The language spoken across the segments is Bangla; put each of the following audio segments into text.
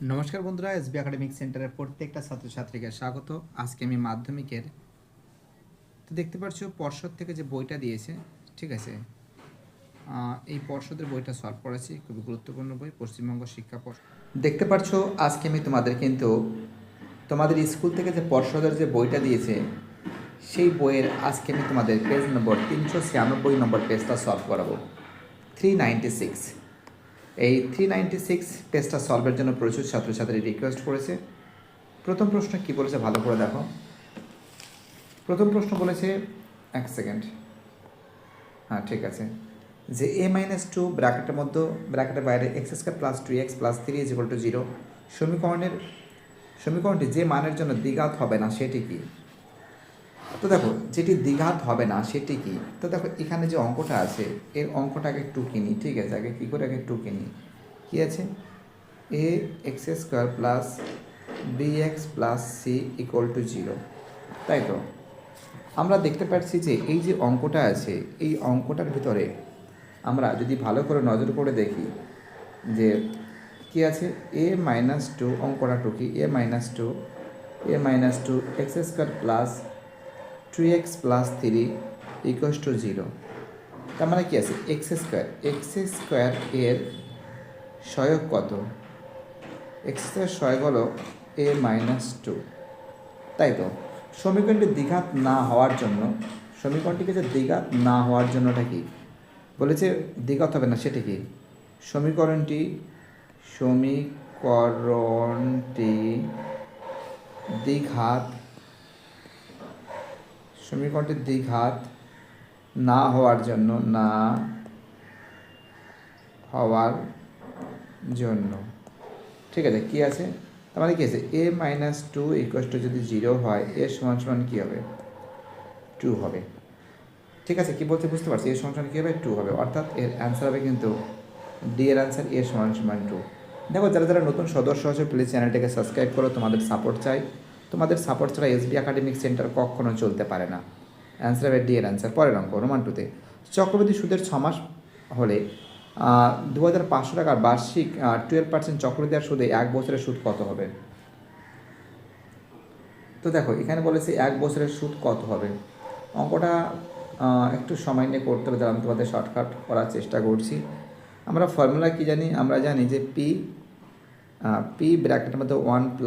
নমস্কার বন্ধুরা, এসবি একাডেমিক সেন্টারের প্রত্যেকটা ছাত্রছাত্রীকে স্বাগত। আজকে আমি মাধ্যমিকের তো দেখতে পাচ্ছ পর্ষদ থেকে যে বইটা দিয়েছে, ঠিক আছে, এই পর্ষদের বইটা সলভ করেছি। খুবই গুরুত্বপূর্ণ বই, পশ্চিমবঙ্গ শিক্ষা পর্ষদ। দেখতে পাচ্ছ আজকে আমি তোমাদের কিন্তু তোমাদের স্কুল থেকে যে পর্ষদের যে বইটা দিয়েছে সেই বইয়ের আজকে আমি তোমাদের পেজ নম্বর 396 নম্বর পেজটা সলভ করাবো। 396 এই 396 পেজটা সলভের জন্য প্রচুর ছাত্রছাত্রী রিকোয়েস্ট করেছে। প্রথম প্রশ্ন কি বলেছে ভালো করে দেখো। প্রথম প্রশ্ন বলেছে, এক সেকেন্ড, হ্যাঁ ঠিক আছে, যে a-2 ব্র্যাকেটের মধ্যে ব্র্যাকেটের বাইরে x² + 2x + 3 = 0 সমীকরণটি যে মানের জন্য দ্বিঘাত হবে না সেটি কি? তো দেখো, যেটি দ্বিঘাত হবে না সেটি কি, তো দেখো এখানে যে অঙ্কটা আছে এর অঙ্কটাকে একটু কিনি, ঠিক আছে, আগে কী করে আগে একটু কিনি। কী আছে? ax² + bx + c = 0, তাই তো? আমরা দেখতে পাচ্ছি যে এই যে অঙ্কটা আছে এই অঙ্কটার ভিতরে আমরা যদি ভালো করে নজর করে দেখি যে কী আছে, a-2 অঙ্কটা টু কি, a-2 x² + 2x + 3 = 0। তার মানে কি আছে, x² এর সহগ কত? x² সহগ হলো a-2, তাই তো? সমীকরণটি দ্বিঘাত না হওয়ার জন্য, সমীকরণটিকে যে দ্বিঘাত না হওয়ার জন্যটা কি বলেছে, দ্বিঘাত হবে না সেটা কি? সমীকরণটি দ্বিঘাত সমীকরণটি দ্বিঘাত না হওয়ার জন্য, ঠিক আছে, কি আছে? তার মানে কি আছে, a-2 = যদি 0 হয় এ সমান কী হবে? 2 হবে। ঠিক আছে, কি বলতে বুঝতে পারছি? এর সমান কী হবে? 2 হবে। অর্থাৎ এর অ্যান্সার হবে কিন্তু ডি এর অ্যান্সার এ সমান 2। দেখো, যারা নতুন সদস্য আছে প্লিজ চ্যানেলটাকে সাবস্ক্রাইব করো, তোমাদের সাপোর্ট চাই। তোমাদের সাপোর্ট ছাড়া এসবি একাডেমিক সেন্টার কখনো চলতে পারে না। অ্যান্সার হবে ডি এর অ্যান্সার। পরের অঙ্ক, রোমান 2তে চক্রবৃদ্ধি সুদের 6 মাস হলে 2500 টাকার বার্ষিক 12% চক্রবৃদ্ধি আর সুদে 1 বছরের সুদ কত হবে? তো দেখো এখানে বলেছে 1 বছরের সুদ কত হবে। অঙ্কটা একটু সময় নিয়ে করতে হবে, আমি তোমাদের শর্টকাট করার চেষ্টা করছি। আমরা ফর্মুলা কি জানি? আমরা জানি যে পি ব্র্যাকেটের মধ্যে 1 +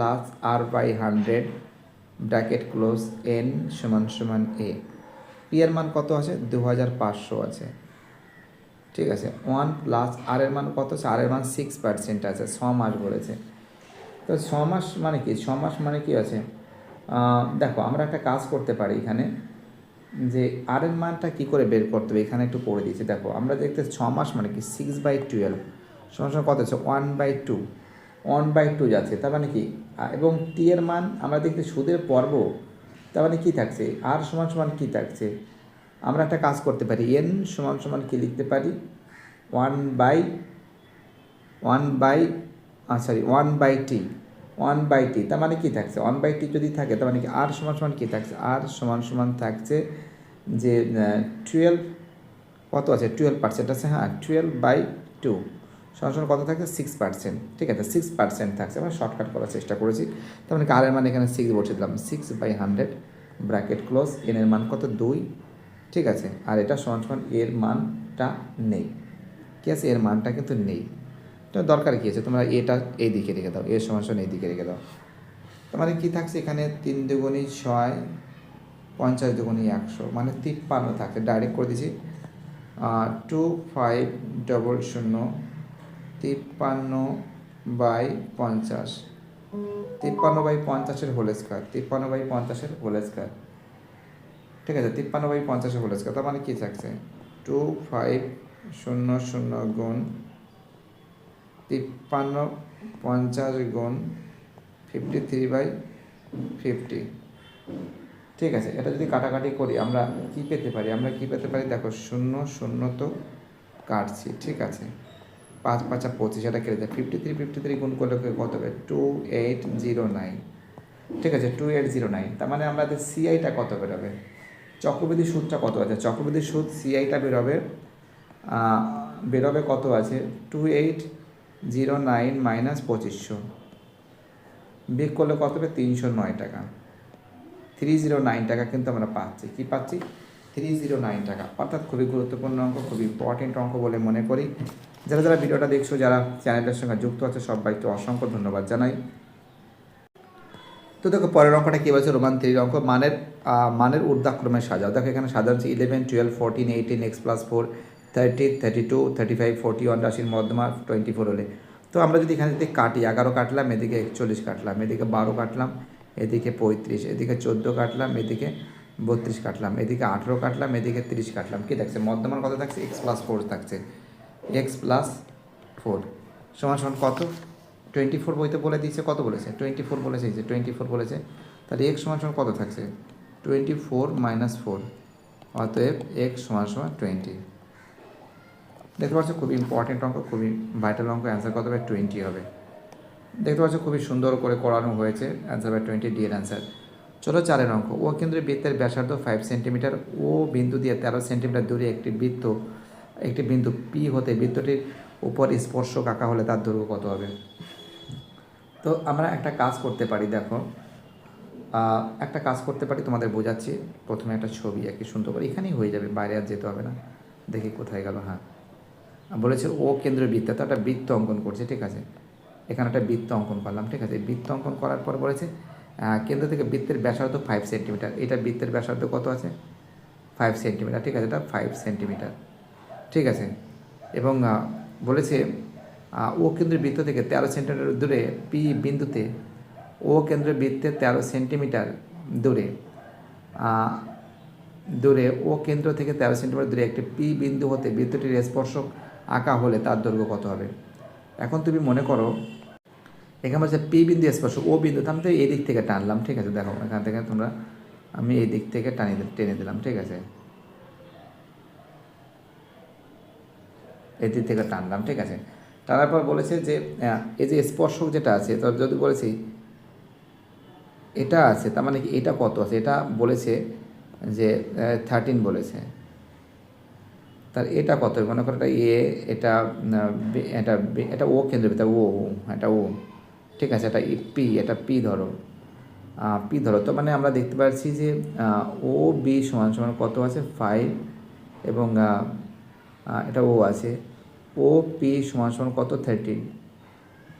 r/100 bracket close n = a। P এর মান কত আছে? 2500 আছে, ঠিক আছে। 1 + r এর মান কত আছে? r এর মান 6% আছে, 6 মাস বলেছে। তো 6 মাস মানে কি? 6 মাস মানে কি আছে? দেখো আমরা একটা কাজ করতে পারি এখানে, যে আর এর মানটা কী করে বের করতে হবে এখানে একটু করে দিয়েছি। দেখো আমরা দেখতে 6 মাস মানে কি 6/12 সমান কত আছে? 1/2, 1/2 যাচ্ছে, তার মানে কি? এবং টি এর মান আমরা দেখতে সুদের পর্ব, তার মানে কী থাকছে? আর সমান কী থাকছে? আমরা একটা কাজ করতে পারি, এন সমান কী লিখতে পারি? 1/t, 1/t, তার মানে কী থাকছে? 1/t যদি থাকে তার মানে কি আর সমান কী থাকছে? আর সমান থাকছে যে 12, কত আছে? 12% আছে, হ্যাঁ, 12/2 সমান কত থাকছে? 6%, ঠিক আছে, 6% থাকছে। আমরা শর্টকাট করার চেষ্টা করেছি। তার মানে কি আর এর মান এখানে 6 বসে দিলাম, 6/100 ব্র্যাকেট ক্লোজ, এন এর মান কত? 2, ঠিক আছে। আর এটা সমান এর মানটা নেই, কি আছে? এর মানটা কিন্তু নেই। তো দরকার কী আছে? তোমরা এটা এই দিকে রেখে দাও, এর সমান এই দিকে রেখে দাও। তোমার কী থাকছে এখানে? 3 দুগুণী 6, 50 দুগুণী 100, মানে 53 থাকছে। ডাইরেক্ট করে দিয়েছি 2500, 53/50, 53/50 হোল স্কোয়ার, 53/50 হোল স্কোয়ার, ঠিক আছে, 53/50 হোল স্কোয়ার। তার মানে কী থাকছে? 2500 গুণ 5350 গুণ 53/50, ঠিক আছে। এটা যদি কাটাকাটি করি আমরা কি পেতে পারি? দেখো 0 তো কাটছি, ঠিক আছে, 5 5 25, এটা কেটে যায় 53 গুণ করলে কত হবে? 2809, ঠিক আছে, 2809। তার মানে আমাদের সিআইটা কত বেরোবে? চক্রবৃদ্ধি সুদটা কত আছে? চক্রবৃদ্ধি সুদ সিআইটা বেরোবে কত আছে? 2809 - 2500, বিয়োগ করলে কত হবে 309 টাকা, 309 টাকা কিন্তু আমরা পাচ্ছি। কি পাচ্ছি? 309 টাকা, অর্থাৎ খুবই গুরুত্বপূর্ণ অঙ্ক, খুবই ইম্পর্টেন্ট অঙ্ক বলে মনে করি। যারা যারা ভিডিওটা দেখছো, যারা চ্যানেলের সঙ্গে যুক্ত আছে, সবাইকে অসংখ্য ধন্যবাদ জানাই। তো দেখো পরের অঙ্কটা কী বলছে, রোমান 3 অঙ্ক, মানের ঊর্ধ্বক্রমে সাজাও। দেখো এখানে সাজানো হচ্ছে 11, 12, 14, 18, x+4, 30, 32, 35, 41, রাশির মধ্যমা 24 হলে। তো আমরা যদি এখানে যদি কাটি, 11 কাটলাম, এদিকে 41 কাটলাম, এদিকে 12 কাটলাম, এদিকে 35, এদিকে 14 কাটলাম, এদিকে 32 কাটলাম, এদিকে 18 কাটলাম, এদিকে 30 কাটলাম। কী থাকছে? মধ্যমার কত থাকছে? x+4 থাকছে। x+4 সমান সমান কত? 24 বইতে বলে দিয়েছে, কত বলেছে? 24 বলেছে, এই যে 24 বলেছে। তাহলে x সমান সমান কত থাকছে? 24 - 4, অতএব x সমান সমান 20। দেখতে পাচ্ছ খুবই ইম্পর্টেন্ট অঙ্ক, খুবই ভাইটাল অঙ্ক। অ্যান্সার কত হবে? 20 হবে। দেখতে পাচ্ছ খুবই সুন্দর করে করানো হয়েছে। অ্যান্সার হবে 20, ডি এর অ্যান্সার। চলো 4 অঙ্ক। ও কেন্দ্রের বৃত্তের ব্যাসার্ধ 5 সেন্টিমিটার, ও বিন্দু দিয়ে 13 সেন্টিমিটার দূরে একটি বিন্দু পি হতে বৃত্তটির উপর স্পর্শক আঁকা হলে তার দৈর্ঘ্য কত হবে? তো আমরা একটা কাজ করতে পারি। দেখো একটা কাজ করতে পারি, তোমাদের বোঝাচ্ছি। প্রথমে একটা ছবি এঁকে সুন্দর করে, এখানেই হয়ে যাবে, বাইরে আর যেতে হবে না। দেখি কোথায় গেল। হ্যাঁ, বলেছে ও কেন্দ্রের বৃত্তে, তো একটা বৃত্ত অঙ্কন করছে, ঠিক আছে। এখানে একটা বৃত্ত অঙ্কন করলাম, ঠিক আছে। বৃত্ত অঙ্কন করার পর বলেছে কেন্দ্র থেকে বৃত্তের ব্যাসার্ধ 5 সেন্টিমিটার। এটা বৃত্তের ব্যাসার্ধ কত আছে? 5 সেন্টিমিটার, ঠিক আছে। এটা 5 সেন্টিমিটার, ঠিক আছে। এবং বলেছে ও কেন্দ্রের বৃত্ত থেকে 13 সেন্টিমিটার দূরে পি বিন্দুতে, ও কেন্দ্রের বৃত্তে 13 সেন্টিমিটার দূরে ও কেন্দ্র থেকে 13 সেন্টিমিটার দূরে একটি পি বিন্দু হতে বৃত্তটির স্পর্শক আঁকা হলে তার দৈর্ঘ্য কত হবে? এখন তুমি মনে করো এখানে বলছে পি বিন্দু স্পর্শক, ও বিন্দু, আমি তো এই দিক থেকে টানলাম, ঠিক আছে। দেখো এখান থেকে আমি এই দিক থেকে টেনে দিলাম, ঠিক আছে। এই দিক থেকে টানলাম, ঠিক আছে। টানার পর বলেছে যে এই যে স্পর্শক যেটা আছে, তো যদি বলেছি এটা আছে, তার মানে কি এটা কত আছে? এটা বলেছে যে 13 বলেছে। তার এটা কত? মনে করো এটা এ, এটা এটা এটা ও কেন্দ্রবিন্দু, ও এটা ও, ঠিক আছে। এটা পি, এটা পি ধরো, তো মানে আমরা দেখতে পাচ্ছি যে ও বি সমান সমান কত আছে? 5, এবং এটা ও আছে, ও পি সমান সমান কত? 13।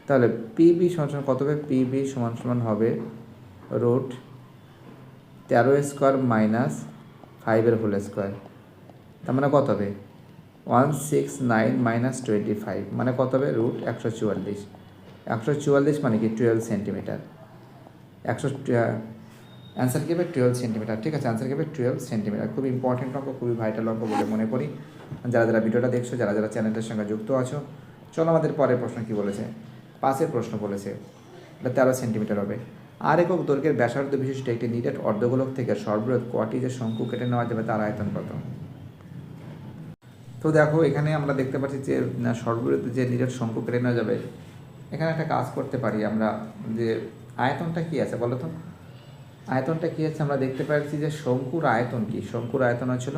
তাহলে পি বি সমান সমান কত হবে? পি বি সমান সমান হবে √13² - 5 হোল স্কোয়ার। তার মানে কত হবে? 169 - 25, মানে কত হবে? √144। 144 মানে কি? 12 সেন্টিমিটার। অ্যান্সার কী হবে? 12 সেন্টিমিটার, ঠিক আছে। অ্যান্সার কী হবে? 12 সেন্টিমিটার। খুব ইম্পর্টেন্ট অঙ্ক, খুবই ভাইটাল অঙ্ক বলে মনে করি। যারা যারা ভিডিওটা দেখছো, যারা যারা চ্যানেলটার সঙ্গে যুক্ত আছো, চলো আমাদের পরের প্রশ্ন কী বলেছে। 5 প্রশ্ন বলেছে, এটা 13 সেন্টিমিটার হবে। আর একক দৈর্ঘ্যের ব্যাসার্ধ বিশিষ্ট একটি নিরেট অর্ধগোলক থেকে সর্ববৃহৎ কটি যে শঙ্কু কেটে নেওয়া যাবে তার আয়তন কত? তো দেখো এখানে আমরা দেখতে পাচ্ছি যে সর্ববৃহৎ যে নিরেট শঙ্কু কেটে নেওয়া যাবে, এখানে একটা কাজ করতে পারি আমরা, যে আয়তনটা কী আছে বলো তো? আয়তনটা কী আছে? আমরা দেখতে পাচ্ছি যে শঙ্কুর আয়তন কী? শঙ্কুর আয়তন হচ্ছিল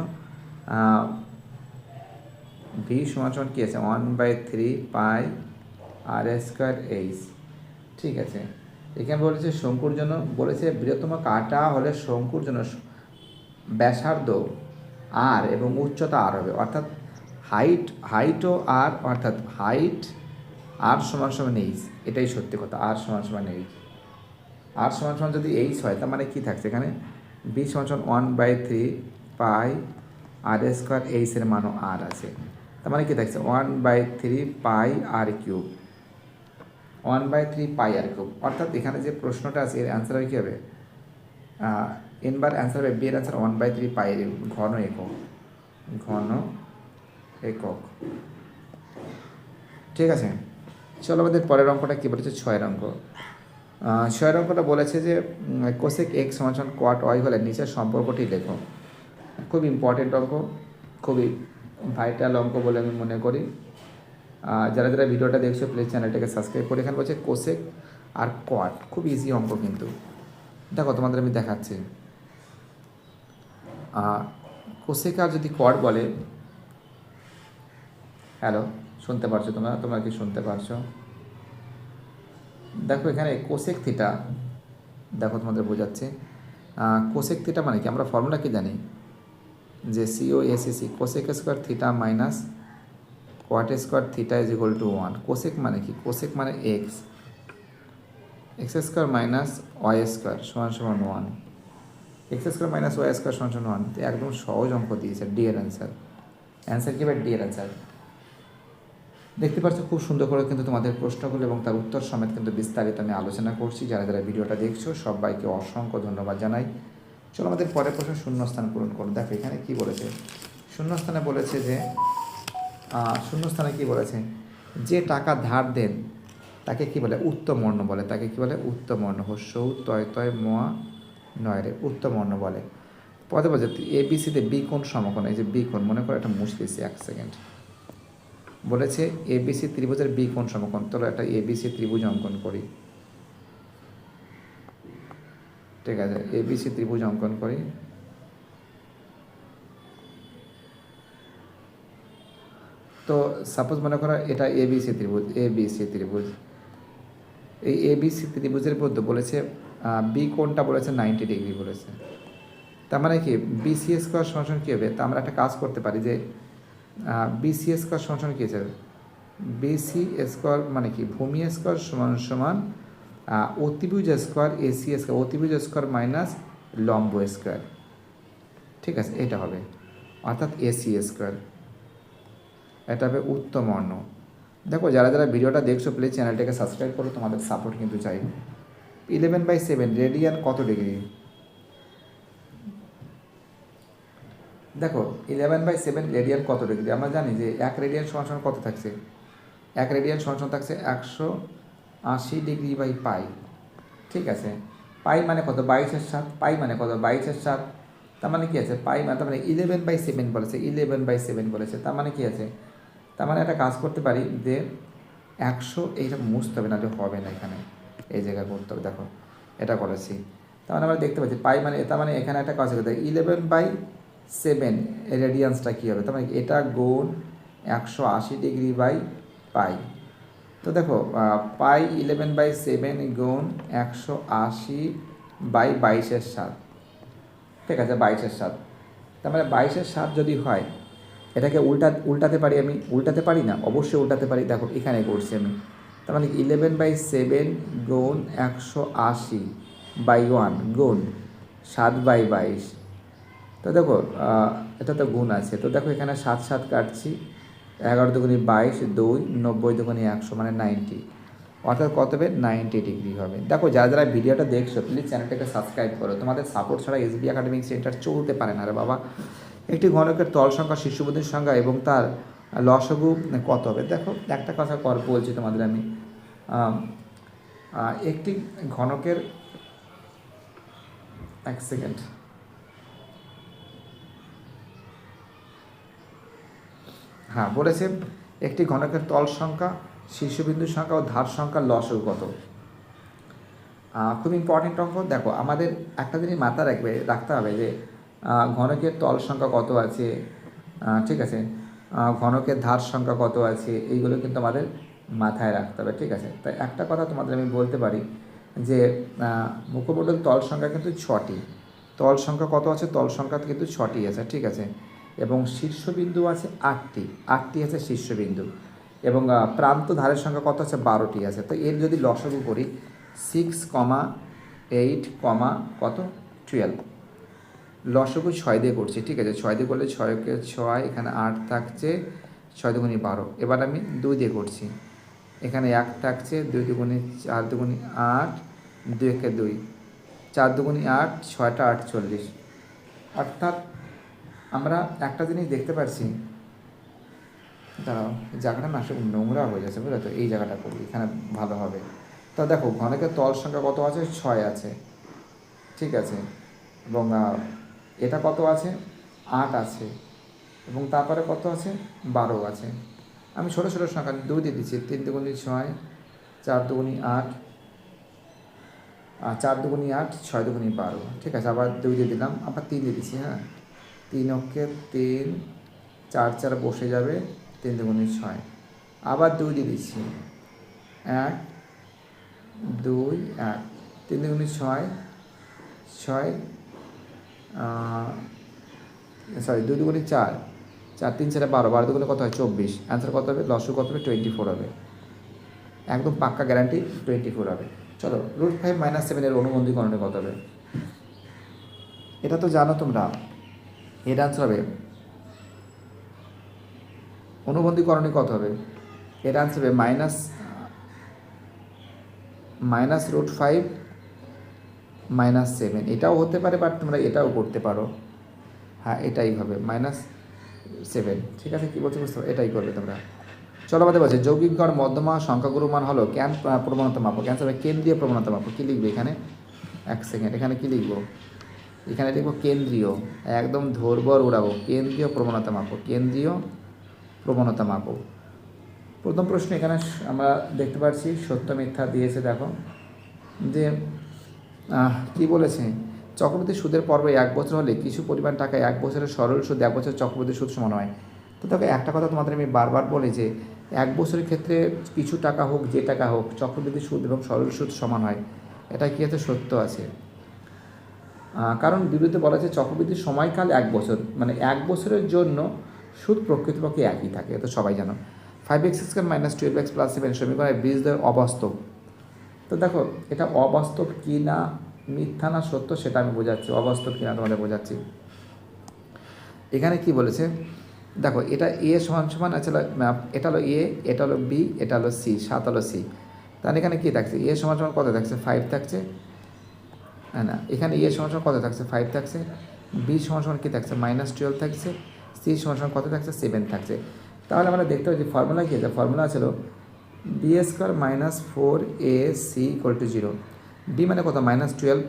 ভি সমান সমান কী আছে? 1/3 পাই আর স্কোয়ার এইচ, ঠিক আছে। এখানে বলেছে শঙ্কুর জন্য, বলেছে বৃহত্তম কাটা হলে শঙ্কুর জন্য ব্যাসার্ধ আর এবং উচ্চতা আর হবে, অর্থাৎ হাইটও আর, অর্থাৎ হাইট আর সমান সমান এইচ। এটাই সত্যি কথা, আর সমান সমান এইচ। আর সমান সমান যদি এইচ হয়, তার মানে কী থাকছে এখানে? বি সমান সমান 1/3 পাই আর স্কোয়ার এইচের মানও আর আছে। তার মানে কী থাকছে? 1/3 পাই আর কিউব, 1/3 পাই আর কিউব। অর্থাৎ এখানে যে প্রশ্নটা আছে এর অ্যান্সার হবে কী হবে? এনবার অ্যান্সার হবে বি এর অ্যান্সার 1/3 পাই ঘন একক, ঘন একক, ঠিক আছে। চলো আমাদের পরের অঙ্কটা কী বলেছে? 6 অঙ্ক। 6 অঙ্কটা বলেছে যে কোসেক এক্স সমান সমান কোয়াট ওয়াই হলে নিচের সম্পর্কটি লেখো। খুব ইম্পর্টেন্ট অঙ্ক, খুবই ভাইটাল অঙ্ক বলে আমি মনে করি। যারা যারা ভিডিওটা দেখছো প্লিজ চ্যানেলটাকে সাবস্ক্রাইব করে। এখানে বলছে কোসেক আর কোয়াট, খুব ইজি অঙ্ক কিন্তু। দেখো তোমাদের আমি দেখাচ্ছি। কোসেক আর যদি কোয়াট বলে, হ্যালো শুনতে পারছো তোমরা? তোমরা কি শুনতে পারছো? দেখো এখানে কোসেক থিটা, দেখো তোমাদের বোঝাচ্ছে, কোসেক থিটা মানে কি, আমরা ফর্মুলা কি জানি যে COSEC, cosec square theta minus cot square theta is equal to 1। Cosec মানে কি, কোসেক মানে x square minus y square সমান সমান 1, x square minus y square সমান সমান 1। তো একদম সহজ অঙ্ক দিয়েছে, ডি এর অ্যান্সার কি ভাই, ডি এর অ্যান্সার। দেখতে পাচ্ছ খুব সুন্দর করে কিন্তু তোমাদের প্রশ্নগুলো এবং তার উত্তর সমেত কিন্তু বিস্তারিত আমি আলোচনা করছি। যারা যারা ভিডিওটা দেখছো সবাইকে অসংখ্য ধন্যবাদ জানাই। চলো আমাদের পরের প্রশ্ন শূন্যস্থান পূরণ করো। দেখো এখানে কি বলেছে, শূন্যস্থানে বলেছে যে শূন্যস্থানে কি বলেছে, যে টাকা ধার দেন তাকে কি বলে, উত্তমবর্ণ বলে। তাকে কি বলে, উত্তমবর্ণ। হস্য তয় তয় মোয়া নয় রে, উত্তমবর্ণ বলে। পদে বলছে ABCতে বি কোণ সমকোণ। এই যে বি কোণ, মনে করো একটা মুছতেছি, 1 সেকেন্ড। বলেছে ABC ত্রিভুজের বি কোণ সমকোণ। চলো একটা ABC ত্রিভুজ অঙ্কন করি, ঠিক আছে, ABC ত্রিভুজ অঙ্কন করি। তো সাপোজ মনে করো এটা ABC ত্রিভুজ, ABC ত্রিভুজ। এই ABC ত্রিভুজের মধ্যে বলেছে বি কোণটা বলেছে 90 ডিগ্রি বলেছে। তার মানে কি BC স্কোয়ার সমান কী হবে, তা আমরা একটা কাজ করতে পারি যে BC স্কোয়ার সমান কী হিসাবে, BC স্কোয়ার মানে কি, ভূমি স্কোয়ার সমান সমান অতিভুজ স্কোয়ার AC স্কোয়ার, অতিভুজ স্কোয়ার মাইনাস লম্ব স্কোয়ার, ঠিক আছে, এটা হবে অর্থাৎ AC স্কোয়ার। এটা হবে উত্তমবর্ণ। দেখো যারা যারা ভিডিওটা দেখছো প্লিজ চ্যানেলটাকে সাবস্ক্রাইব করো, তোমাদের সাপোর্ট কিন্তু চাই। 11/7 রেডিয়ান কত ডিগ্রি, দেখো 11/7 রেডিয়ান কত ডিগ্রি, আমরা জানি যে 1 রেডিয়ান সমান সমান কত থাকছে, 1 রেডিয়ান সমান সমান থাকছে 180 ডিগ্রি বাই পাই, ঠিক আছে। পাই মানে কত, 22/7, পাই মানে কত, 22/7। তার মানে কি আছে, পাই মানে তার মানে 11/7 বলেছে, 11/7 বলেছে। তার মানে কি আছে, তার মানে একটা কাজ করতে পারি যে 100, এইটা মুছতে হবে, নাহলে হবে না, এখানে এই জায়গায় করতে হবে। দেখো এটা করেছি, তার মানে আমরা দেখতে পাচ্ছি পাই মানে, তার মানে এখানে একটা কাজ করতে 11/7 রেডিয়ান্সটা কী হবে, তার মানে এটা গুণ 180 ডিগ্রি বাই পাই। তো দেখো পাই 11/7 গুণ 180 বাই 22/7, ঠিক আছে, 22/7। তার মানে 22/7 যদি হয়, এটাকে উল্টাতে পারি আমি, উল্টাতে পারি না, অবশ্যই উল্টাতে পারি। দেখো এখানে করছি আমি, তার মানে 11/7 গুণ 180 বাই 1 গুণ 7/22। তো দেখো এটা তো গুণ আছে, তো দেখো এখানে 7 7 কাটছি, 11 দুগুণি 22, 2 90 দুগুণি 100 মানে 90, অর্থাৎ কত হবে, 90 ডিগ্রি হবে। দেখো যারা যারা ভিডিওটা দেখছো প্লিজ চ্যানেলটাকে সাবস্ক্রাইব করো, তোমাদের সাপোর্ট ছাড়া SB একাডেমিক সেন্টার চলতে পারে না রে বাবা। একটি ঘনকের তল সংখ্যা, শীর্ষবিন্দুর সংখ্যা এবং তার লসাগু কত হবে। দেখো একটা কথা বলছি তোমাদের আমি, একটি ঘনকের, 1 সেকেন্ড, হ্যাঁ বলেছে একটি ঘনকের তল সংখ্যা, শীর্ষবিন্দুর সংখ্যা ও ধার সংখ্যার লসাগু কত। খুব ইম্পর্টেন্ট অঙ্ক। দেখো আমাদের একটা জিনিস মাথায় রাখতে হবে যে ঘনকের তল সংখ্যা কত আছে, ঠিক আছে, ঘনকের ধার সংখ্যা কত আছে, এইগুলো কিন্তু আমাদের মাথায় রাখতে হবে, ঠিক আছে। তাই একটা কথা তোমাদের আমি বলতে পারি যে মুখমণ্ডল তল সংখ্যা কিন্তু 6টি, তল সংখ্যা কত আছে, তল সংখ্যা কিন্তু 6টি আছে, ঠিক আছে, এবং শীর্ষবিন্দু আছে 8টি আছে শীর্ষবিন্দু, এবং প্রান্ত ধারের সংখ্যা কত আছে, 12টি আছে। তো এর যদি লসাগু করি 6, 8, কত 12, লসাগু 6 দিয়ে করছি, ঠিক আছে, 6 দিয়ে করলে 6কে 6, এখানে 8 থাকছে, 6 দুগুণি 12। এবার আমি 2 দিয়ে করছি, এখানে 1 থাকছে, 2 দুগুণি 4 দুগুণি 8, 2 একে 2, 4 দুগুণি 8, 6টা 48। অর্থাৎ আমরা একটা জিনিস দেখতে পাচ্ছি, দাঁড়াও জায়গাটা না সব নোংরা হয়ে যাচ্ছে, বুঝলে তো, এই জায়গাটা করি, এখানে ভালো হবে। তো দেখো ঘনকের তল সংখ্যা কত আছে, 6 আছে, ঠিক আছে, এবং এটা কত আছে, 8 আছে, এবং তারপরে কত আছে, 12 আছে। আমি ছোটো ছোটো সংখ্যা 2 দিয়ে দিচ্ছি, 3 দুগুণি 6, 4 দুগুণি 8, 4 দুগুণি 8, 6 দুগুণি 12, ঠিক আছে, আবার 2 দিয়ে দিলাম, আবার 3 দিয়ে দিচ্ছি, হ্যাঁ 3 অক্ষে 3, 4 4 বসে যাবে, 3 দুগুণি 6, আবার 2 দিয়ে দিচ্ছি, 1, 2 1 3 দুগুণে 6 6 সরি 2 দুগুণে 4 4 3 4 12 12 দুগুণে কত হয় 24। অ্যান্সার কত হবে? লসগু কত হবে? 24 হবে। একদম পাক্কা গ্যারান্টি 24 হবে। চলো √5 - 7 এর অনুবন্ধীকরণে কত হবে? এটা তো জানো তোমরা। এর আনসার হবে, অনুবন্ধীকরণে কত হবে? এর আনসার হবে -√5 - 7। এটাও হতে পারে, বাট তোমরা এটাও করতে পারো। হ্যাঁ, এটাই হবে -7। ঠিক আছে, কী বলছো বুঝতে পারো? এটাই করবে তোমরা। চলো আমাদের বলছে যৌগিক গড় মধ্যমা সংখ্যাগুরু মান হলো প্রবণতা মাপক। ক্যান্সার হবে কেন্দ্রীয় প্রবণতা মাপক। কী লিখবে এখানে? 1 সেকেন্ড, এখানে কী লিখবো? এখানে লিখবো কেন্দ্রীয়, একদম ধরবর উড়াবো, কেন্দ্রীয় প্রবণতা মাপক, কেন্দ্রীয় প্রবণতা মাপক। প্রথম প্রশ্ন এখানে আমরা দেখতে পাচ্ছি সত্য মিথ্যা দিয়েছে। দেখো যে কি বলেছে, চক্রবৃদ্ধি সুদের পর্বে 1 বছর হলে কিছু পরিমাণ টাকায় 1 বছরের সরল সুদ 1 বছর চক্রবৃদ্ধি সুদ সমান হয়। তো দেখো একটা কথা তোমাদের আমি বারবার বলি যে 1 বছরের ক্ষেত্রে কিছু টাকা হোক, যে টাকা হোক, চক্রবৃদ্ধি সুদ এবং সরল সুদ সমান হয়। এটা কি আছে? সত্য আছে। কারণ বিবৃতিতে বলা আছে চক্রবৃদ্ধির সময়কাল 1 বছর, মানে 1 বছরের জন্য সুদ প্রকৃতপক্ষে একই থাকে। তো সবাই জানো। 5x² - 12x + 7 সমীকরণের বীজদ্বয় অবাস্তব। তো দেখো এটা অবাস্তব কি না, মিথ্যা না সত্য, সেটা আমি বোঝাচ্ছি। অবাস্তব কি না তোমাদের বোঝাচ্ছি। এখানে কি বলেছে দেখো, এটা a সমান আছে, এটা হলো a, এটা হলো b, এটা হলো c, 7 হলো c। তাহলে এখানে কি থাকছে? a সমান কত থাকছে? 5 থাকছে। হ্যাঁ না, এখানে a সমান কত থাকছে? 5 থাকছে। b সমান কী থাকছে? -12 থাকছে। c সমান কত থাকছে? 7 থাকছে। তাহলে আমরা দেখতে পাচ্ছি ফর্মুলা কী আছে? ফর্মুলা ছিল b² - 4ac = 0। b মানে কত? -12,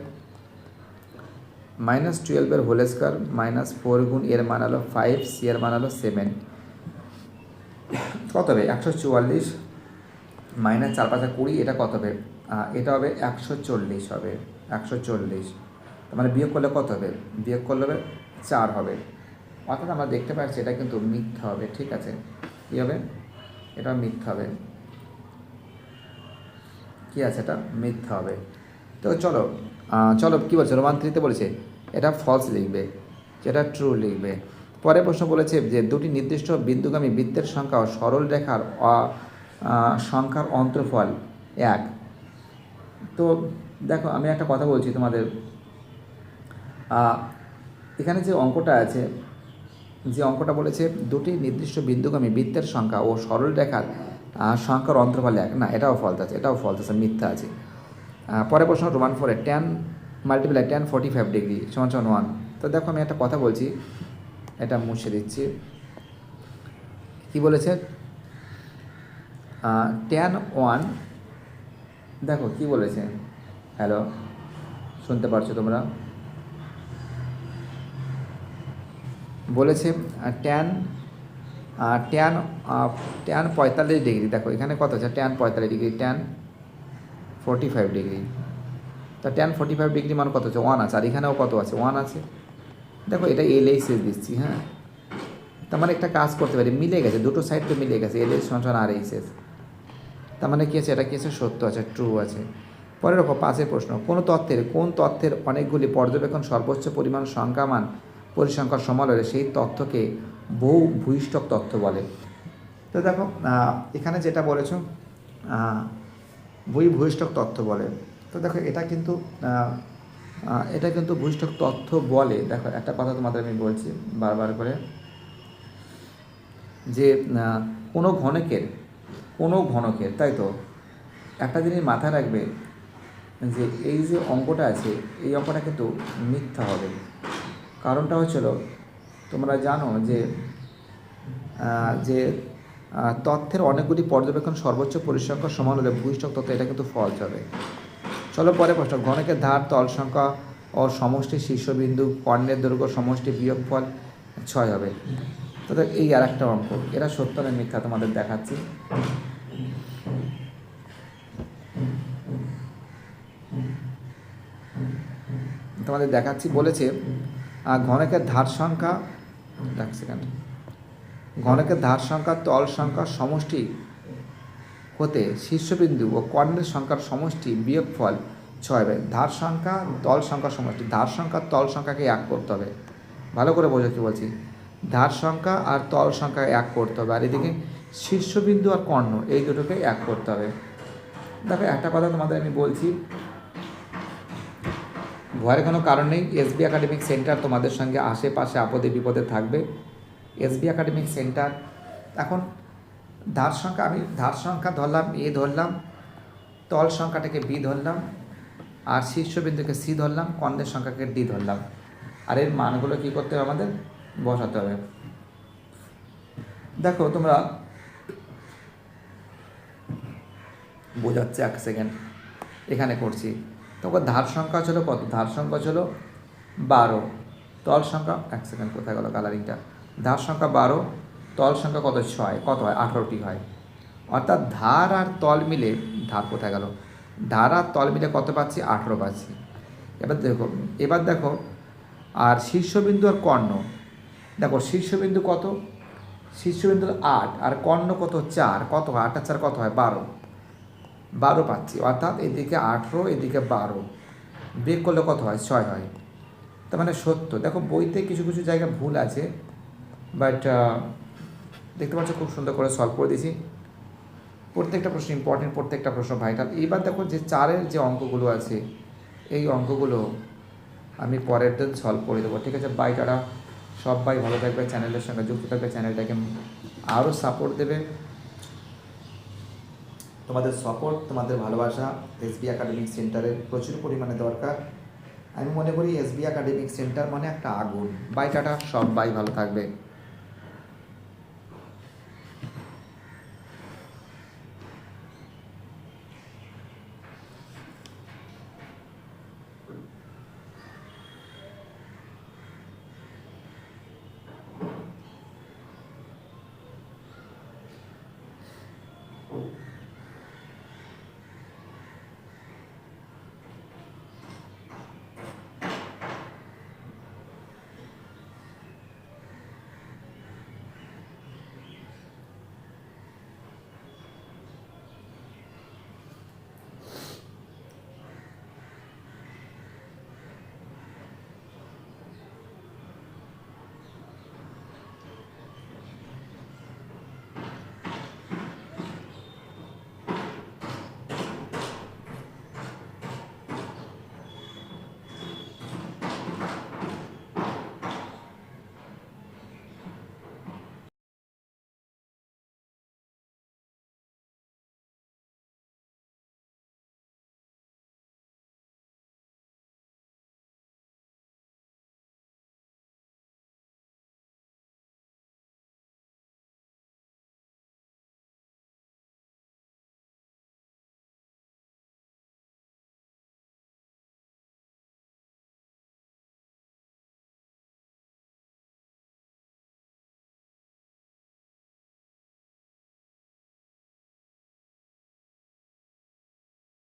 -12 এর হোল স্কোয়ার -4 গুণ এর মান হলো 5, c এর মান হলো 7। কত হবে? 144 -4 5 20। এটা কত হবে? এটা হবে 140 হবে, 140। তার মানে বিয়োগ করলে কত হবে? বিয়োগ করলে হবে 4 হবে। অর্থাৎ আমরা দেখতে পাচ্ছি এটা কিন্তু মিথ্যা হবে। ঠিক আছে, কী হবে? এটা মিথ্যা হবে। কী আছে? এটা মিথ্যা হবে। তো চলো কী বলছে? রোমান 3-তে বলেছে এটা ফলস লিখবে, যেটা ট্রু লিখবে। পরের প্রশ্ন বলেছে যে দুটি নির্দিষ্ট বিন্দুগামী বৃত্তের সংখ্যা ও সরল রেখার সংখ্যার অন্তর্ফল 1। তো দেখো আমি একটা কথা বলছি তোমাদের, এখানে যে অঙ্কটা আছে, যে অঙ্কটা বলেছে দুটি নির্দিষ্ট বিন্দুগামী বৃত্তের সংখ্যা ও সরল রেখার সংখ্যার অন্তর্ফল 1, না এটাও ফলস আছে, এটাও ফলস আছে, মিথ্যা আছে। পরের প্রশ্ন রোমান 4-এ tan × tan 45 ডিগ্রি = 1। তো দেখো আমি একটা কথা বলছি, এটা মুছে দিচ্ছি। কি বলেছে? tan 1, দেখো কি বলেছে। হ্যালো, শুনতে পারছো তোমরা? বলেছে tan 45 ডিগ্রি। দেখো এখানে কত আছে? tan 45 degree, tan 45 degree. তা tan 45 ডিগ্রি মান কত আছে? 1 আছে। আর এখানেও কত আছে? 1 আছে। দেখো এটা LHS দিচ্ছি। হ্যাঁ, তার মানে একটা কাজ করতে পারি, মিলে গেছে, দুটো সাইড তো মিলে গেছে, LHS = RHS। তার মানে কী আছে? এটা কী আছে? সত্য আছে, ট্রু আছে। পরে দেখো 5-এর প্রশ্ন, কোন তথ্যের অনেকগুলি পর্যবেক্ষণ সর্বোচ্চ পরিমাণ সংখ্যামান পরিসংখ্যার সমান হলে সেই তথ্যকে বহু ভূইষ্ঠক তথ্য বলে। তো দেখো এখানে যেটা বলেছো ভূইষ্ঠক তথ্য বলে। তো দেখো এটা কিন্তু ভূইষ্ঠক তথ্য বলে। দেখো একটা কথা তোমাদের আমি বলছি বারবার করে, যে কোনো ঘনকের, তাই তো একটা জিনিস মাথায় রাখবে যে এই যে অঙ্কটা আছে, এই অঙ্কটা কিন্তু মিথ্যা হবে। কারণটা হচ্ছিল, তোমরা জানো যে তথ্যের অনেকগুলি পর্যবেক্ষণ সর্বোচ্চ পরিসংখ্যার সমান হলে ভূইষ্ঠক তথ্য, এটা কিন্তু ফলস হবে। চলো পরে প্রশ্ন, ঘনকের ধার তল সংখ্যা ও সমষ্টি শীর্ষবিন্দু কর্ণের দৈর্ঘ্য সমষ্টি বিয়োগফল 6 হবে। তো এই আর একটা অঙ্ক, এরা সত্য না মিথ্যা তোমাদের দেখাচ্ছি। বলেছে ঘনকের ধার সংখ্যা, ঘনকের ধার সংখ্যা তল সংখ্যা সমষ্টি হতে শীর্ষবিন্দু ও কর্ণের সংখ্যার সমষ্টি বিয়োগফল 6 হবে। ধার সংখ্যা তল সংখ্যার সমষ্টি, ধার সংখ্যা তল সংখ্যাকে এক করতে হবে। ভালো করে বোঝো কি বলছি, ধার সংখ্যা আর তল সংখ্যা এক করতে হবে, আর এদিকে শীর্ষবিন্দু আর কর্ণ এই দুটোকে এক করতে হবে। দেখো একটা কথা তোমাদের আমি বলছি, ভয়ের কোনো কারণ নেই। এসবি একাডেমিক সেন্টার তোমাদের সঙ্গে আশেপাশে আপদে বিপদে থাকবে। এসবি একাডেমিক সেন্টার এখন ধার সংখ্যা, আমি ধার সংখ্যা ধরলাম এ ধরলাম, তল সংখ্যাটাকে বি ধরলাম, আর শীর্ষবিন্দুকে সি ধরলাম, কর্ণের সংখ্যাকে ডি ধরলাম, আর এর মানগুলো কী করতে হবে আমাদের বসাতে হবে। দেখো তোমরা বোঝাচ্ছে এক সেকেন্ড, এখানে করছি। তোমার ধার সংখ্যা ছিল কত, ধার সংখ্যা ছিল 12, তল সংখ্যা এক সেকেন্ড কোথায় গেল কালারিংটা, ধার সংখ্যা 12, তল সংখ্যা কত 6, কত হয় 18টি হয়। অর্থাৎ ধার আর তল মিলে, ধার কোথায় গেল, ধার আর তল মিলে কত পাচ্ছি 18 পাচ্ছি। এবার দেখো আর শীর্ষবিন্দু আর কর্ণ, দেখো শীর্ষবিন্দু কত, শীর্ষবিন্দু 8 আর কর্ণ কত 4, কত হয় 8 আর 4 কত হয় 12 পাচ্ছি। অর্থাৎ এদিকে 18 এদিকে 12 বিয়োগ করলে কত হয় 6 হয়, তার মানে 70। দেখো বইতে কিছু কিছু জায়গায় ভুল আছে, বাট দেখতে পাচ্ছ খুব সুন্দর করে সলভ করে দিয়েছি। প্রত্যেকটা প্রশ্ন ইম্পর্টেন্ট, প্রত্যেকটা প্রশ্ন ভাইটাল। এইবার দেখো যে 4-এর যে অঙ্কগুলো আছে এই অঙ্কগুলো আমি পরের দিন সলভ করে দেবো, ঠিক আছে। বাইটারা সবাই ভালো থাকবে, চ্যানেলের সঙ্গে যুক্ত থাকবে, চ্যানেলটাকে আরও সাপোর্ট দেবে। তোমাদের সাপোর্ট, তোমাদের ভালোবাসা এসবি একাডেমিক সেন্টারের প্রচুর পরিমাণে দরকার। আমি মনে করি এসবি একাডেমিক সেন্টার মানে একটা আগুন। বাই টাটা, সবাই ভালো থাকবে।